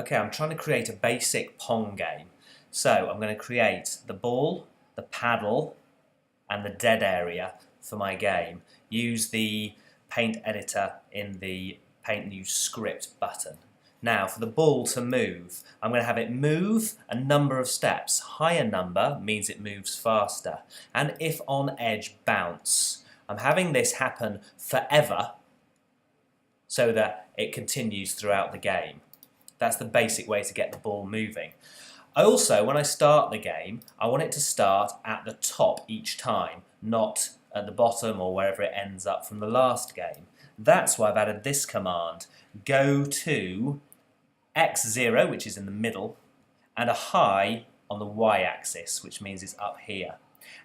Okay, I'm trying to create a basic Pong game. So I'm going to create the ball, the paddle, and the dead area for my game. Use the Paint editor in the Paint New Script button. Now, for the ball to move, I'm going to have it move a number of steps. Higher number means it moves faster. And if on edge, bounce. I'm having this happen forever so that it continues throughout the game. That's the basic way to get the ball moving. Also, when I start the game, I want it to start at the top each time, not at the bottom or wherever it ends up from the last game. That's why I've added this command, go to x0, which is in the middle, and a high on the y-axis, which means it's up here.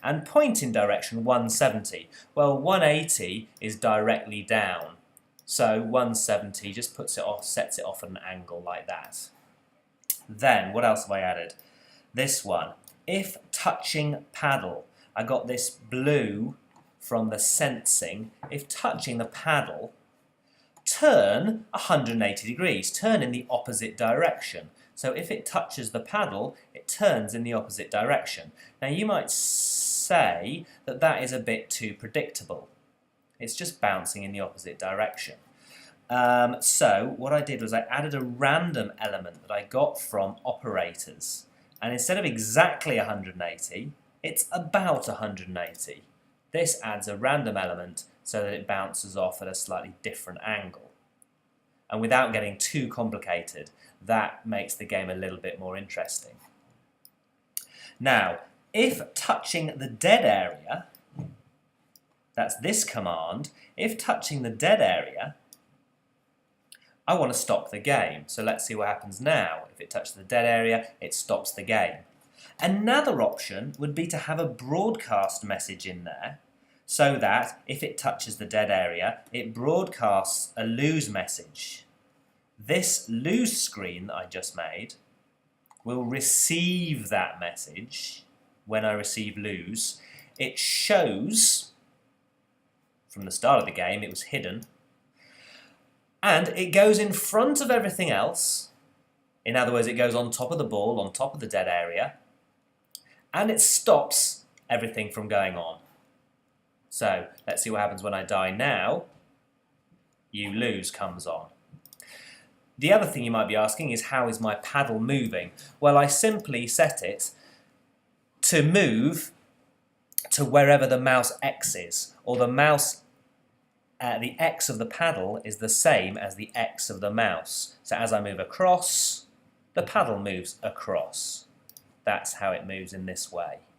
And point in direction 170. Well, 180 is directly down. So 170 just puts it off, sets it off at an angle like that. Then, what else have I added? This one. If touching paddle, I got this blue from the sensing. If touching the paddle, turn 180 degrees, turn in the opposite direction. So if it touches the paddle, it turns in the opposite direction. Now you might say that that is a bit too predictable. It's just bouncing in the opposite direction. So what I did was I added a random element that I got from operators. And instead of exactly 180, it's about 180. This adds a random element so that it bounces off at a slightly different angle. And without getting too complicated, that makes the game a little bit more interesting. Now, if touching the dead area, that's this command, if touching the dead area, I want to stop the game. So let's see what happens now. If it touches the dead area, it stops the game. Another option would be to have a broadcast message in there so that if it touches the dead area, it broadcasts a lose message. This lose screen that I just made will receive that message when I receive lose. It shows from the start of the game, it was hidden, and it goes in front of everything else. In other words, it goes on top of the ball, on top of the dead area, and it stops everything from going on. So let's see what happens when I die now. You lose comes on. The other thing you might be asking is, how is my paddle moving? Well, I simply set it to move to wherever the mouse X is, or the mouse the X of the paddle is the same as the X of the mouse. So as I move across, the paddle moves across. That's how it moves in this way.